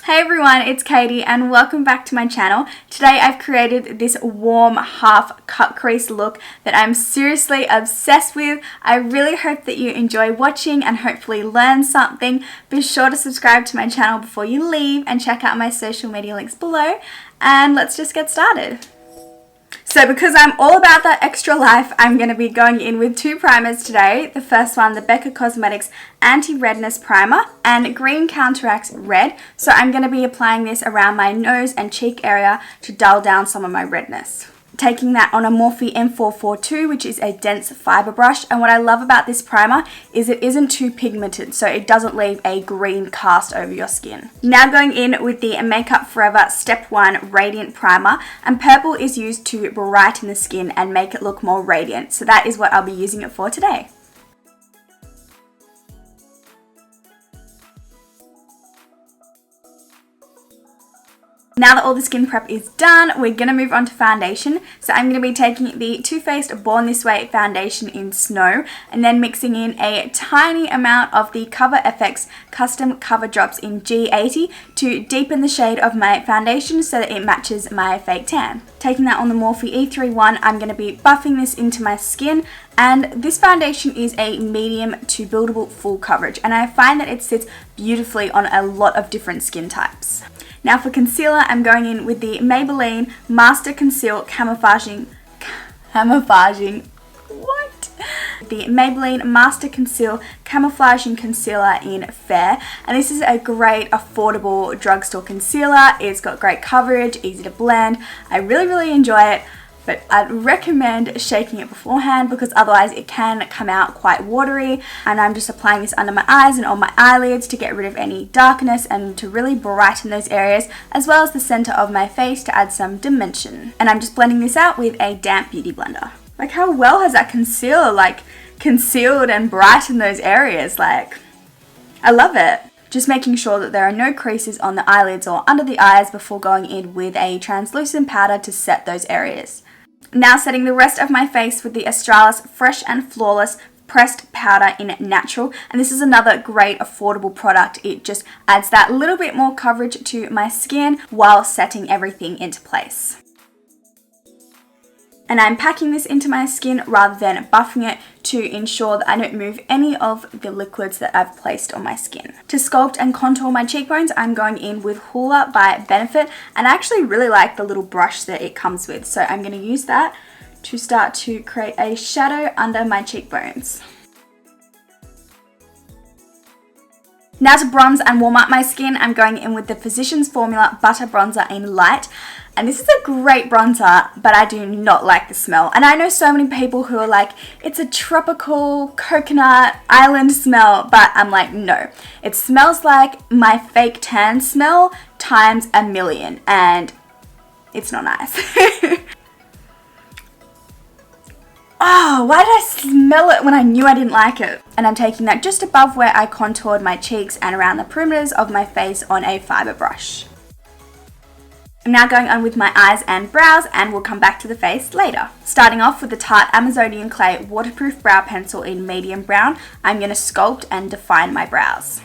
Hey everyone, it's Katie and welcome back to my channel. Today I've created this warm half cut crease look that I'm seriously obsessed with. I really hope that you enjoy watching and hopefully learn something. Be sure to subscribe to my channel before you leave and check out my social media links below, and let's just get started. So because I'm all about that extra life, I'm going to be going in with two primers today. The first one, the Becca Cosmetics Anti-Redness Primer, and green counteracts red. So I'm going to be applying this around my nose and cheek area to dull down some of my redness. Taking that on a Morphe M442, which is a dense fibre brush. And what I love about this primer is it isn't too pigmented, so it doesn't leave a green cast over your skin. Now going in with the Makeup Forever Step 1 Radiant Primer, and purple is used to brighten the skin and make it look more radiant. So that is what I'll be using it for today. Now that all the skin prep is done, we're going to move on to foundation. So I'm going to be taking the Too Faced Born This Way foundation in Snow and then mixing in a tiny amount of the Cover FX Custom Cover Drops in G80 to deepen the shade of my foundation so that it matches my fake tan. Taking that on the Morphe E31, I'm going to be buffing this into my skin. And this foundation is a medium to buildable full coverage, and I find that it sits beautifully on a lot of different skin types. Now for concealer, I'm going in with the Maybelline Master Conceal Camouflaging, what? The Maybelline Master Conceal Camouflaging Concealer in Fair, and this is a great affordable drugstore concealer. It's got great coverage, easy to blend. I really enjoy it. But I'd recommend shaking it beforehand because otherwise it can come out quite watery. And I'm just applying this under my eyes and on my eyelids to get rid of any darkness and to really brighten those areas, as well as the center of my face to add some dimension. And I'm just blending this out with a damp beauty blender. Like, how well has that concealer concealed and brightened those areas? I love it. Just making sure that there are no creases on the eyelids or under the eyes before going in with a translucent powder to set those areas. Now setting the rest of my face with the Australis Fresh and Flawless Pressed Powder in Natural, and this is another great affordable product. It just adds that little bit more coverage to my skin while setting everything into place. And I'm packing this into my skin rather than buffing it to ensure that I don't move any of the liquids that I've placed on my skin. To sculpt and contour my cheekbones, I'm going in with Hoola by Benefit, and I actually really like the little brush that it comes with, so I'm going to use that to start to create a shadow under my cheekbones. Now to bronze and warm up my skin, I'm going in with the Physicians Formula Butter Bronzer in Light. And this is a great bronzer, but I do not like the smell. And I know so many people who are like, it's a tropical coconut island smell, but I'm like, no. It smells like my fake tan smell times a million, and it's not nice. Oh, why did I smell it when I knew I didn't like it? And I'm taking that just above where I contoured my cheeks and around the perimeters of my face on a fibre brush. I'm now going on with my eyes and brows, and we'll come back to the face later. Starting off with the Tarte Amazonian Clay Waterproof Brow Pencil in medium brown, I'm going to sculpt and define my brows.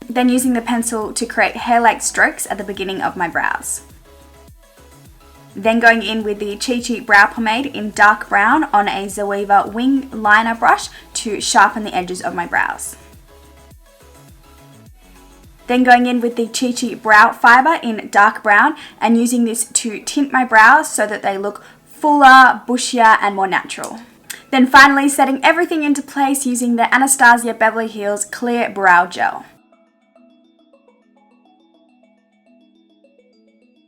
Then using the pencil to create hair-like strokes at the beginning of my brows. Then going in with the Chi Chi Brow Pomade in dark brown on a Zoeva Wing Liner brush to sharpen the edges of my brows. Then going in with the Chi Chi Brow Fibre in dark brown and using this to tint my brows so that they look fuller, bushier and more natural. Then finally setting everything into place using the Anastasia Beverly Hills Clear Brow Gel.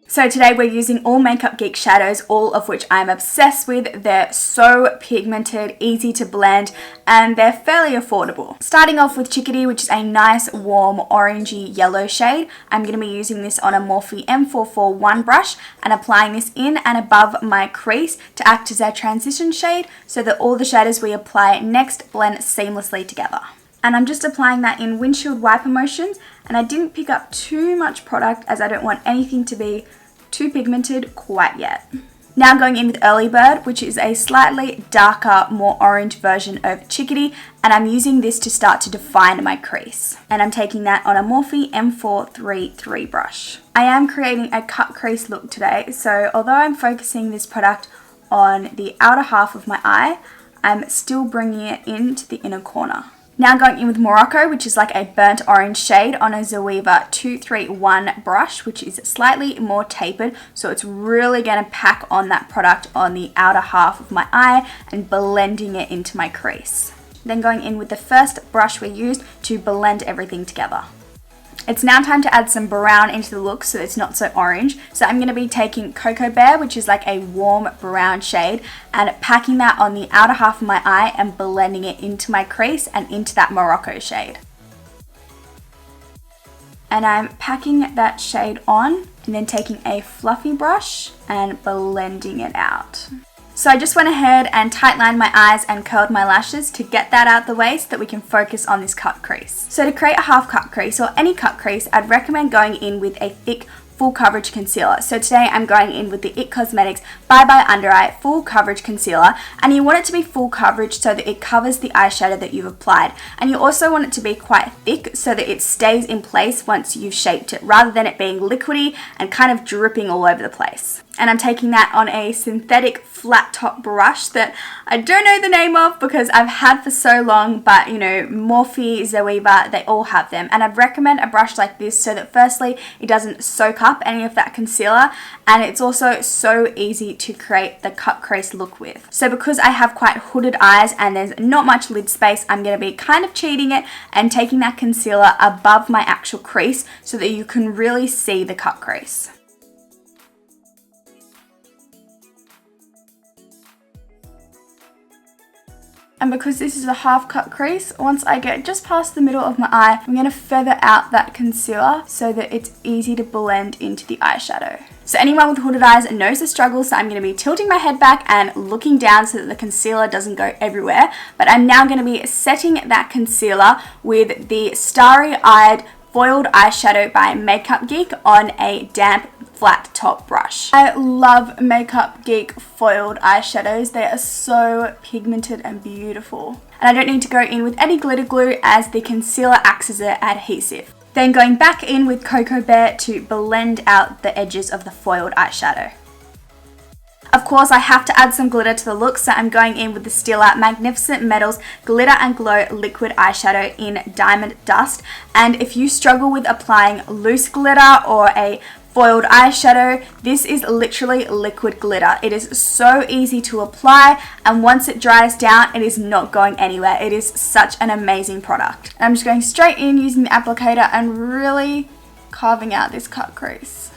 So today we're using all Makeup Geek shadows, all of which I'm obsessed with. They're so pigmented, easy to blend, and they're fairly affordable. Starting off with Chickadee, which is a nice warm orangey yellow shade. I'm going to be using this on a Morphe M441 brush and applying this in and above my crease to act as a transition shade so that all the shadows we apply next blend seamlessly together. And I'm just applying that in windshield wiper motions, and I didn't pick up too much product as I don't want anything to be too pigmented quite yet. Now going in with Early Bird, which is a slightly darker, more orange version of Chickadee, and I'm using this to start to define my crease. And I'm taking that on a Morphe M433 brush. I am creating a cut crease look today, so although I'm focusing this product on the outer half of my eye, I'm still bringing it into the inner corner. Now going in with Morocco, which is like a burnt orange shade on a Zoeva 231 brush, which is slightly more tapered, so it's really going to pack on that product on the outer half of my eye and blending it into my crease. Then going in with the first brush we used to blend everything together. It's now time to add some brown into the look so it's not so orange. So I'm going to be taking Cocoa Bear, which is like a warm brown shade, and packing that on the outer half of my eye and blending it into my crease and into that Morocco shade. And I'm packing that shade on and then taking a fluffy brush and blending it out. So I just went ahead and tight lined my eyes and curled my lashes to get that out the way so that we can focus on this cut crease. So to create a half cut crease or any cut crease, I'd recommend going in with a thick full coverage concealer. So today I'm going in with the IT Cosmetics Bye Bye Under Eye Full Coverage Concealer, and you want it to be full coverage so that it covers the eyeshadow that you've applied, and you also want it to be quite thick so that it stays in place once you've shaped it, rather than it being liquidy and kind of dripping all over the place. And I'm taking that on a synthetic flat top brush that I don't know the name of because I've had for so long, but you know, Morphe, Zoeva, they all have them. And I'd recommend a brush like this so that firstly, it doesn't soak up any of that concealer, and it's also so easy to create the cut crease look with. So because I have quite hooded eyes and there's not much lid space, I'm going to be kind of cheating it and taking that concealer above my actual crease so that you can really see the cut crease. And because this is a half cut crease, once I get just past the middle of my eye, I'm going to feather out that concealer so that it's easy to blend into the eyeshadow. So anyone with hooded eyes knows the struggle, so I'm going to be tilting my head back and looking down so that the concealer doesn't go everywhere. But I'm now going to be setting that concealer with the Starry Eyed Foiled Eyeshadow by Makeup Geek on a damp flat top brush. I love Makeup Geek foiled eyeshadows. They are so pigmented and beautiful. And I don't need to go in with any glitter glue as the concealer acts as an adhesive. Then going back in with Cocoa Bear to blend out the edges of the foiled eyeshadow. Of course, I have to add some glitter to the look, so I'm going in with the Stila Magnificent Metals Glitter and Glow Liquid Eyeshadow in Diamond Dust. And if you struggle with applying loose glitter or a foiled eyeshadow, this is literally liquid glitter. It is so easy to apply, and once it dries down, it is not going anywhere. It is such an amazing product. I'm just going straight in using the applicator and really carving out this cut crease.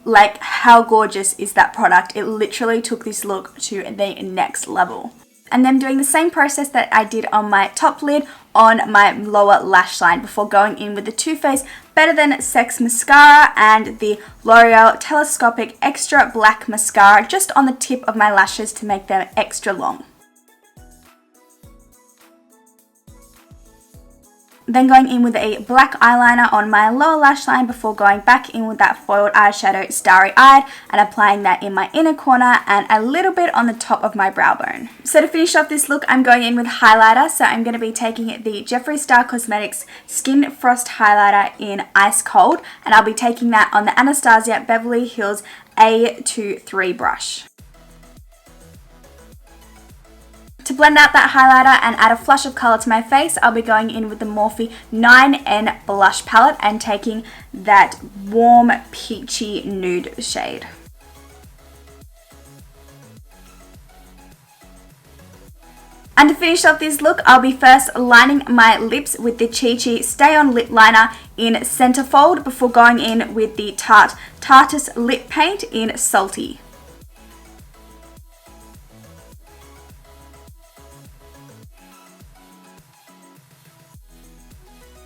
Like, how gorgeous is that product? It literally took this look to the next level. And then doing the same process that I did on my top lid on my lower lash line before going in with the Too Faced Better Than Sex Mascara and the L'Oreal Telescopic Extra Black Mascara just on the tip of my lashes to make them extra long. Then going in with a black eyeliner on my lower lash line before going back in with that foiled eyeshadow Starry Eyed and applying that in my inner corner and a little bit on the top of my brow bone. So to finish off this look, I'm going in with highlighter. So I'm going to be taking the Jeffree Star Cosmetics Skin Frost Highlighter in Ice Cold, and I'll be taking that on the Anastasia Beverly Hills A23 brush. To blend out that highlighter and add a flush of colour to my face, I'll be going in with the Morphe 9N Blush Palette and taking that warm peachy nude shade. And to finish off this look, I'll be first lining my lips with the Chi Chi Stay On Lip Liner in Centerfold before going in with the Tarte Tarte's Lip Paint in Salty.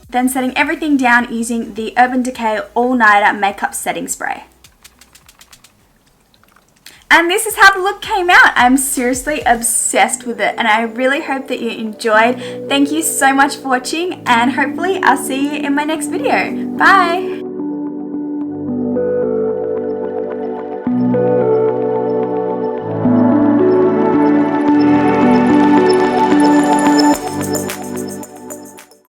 Then setting everything down using the Urban Decay All Nighter Makeup Setting Spray. And this is how the look came out. I'm seriously obsessed with it and I really hope that you enjoyed. Thank you so much for watching and hopefully I'll see you in my next video. Bye!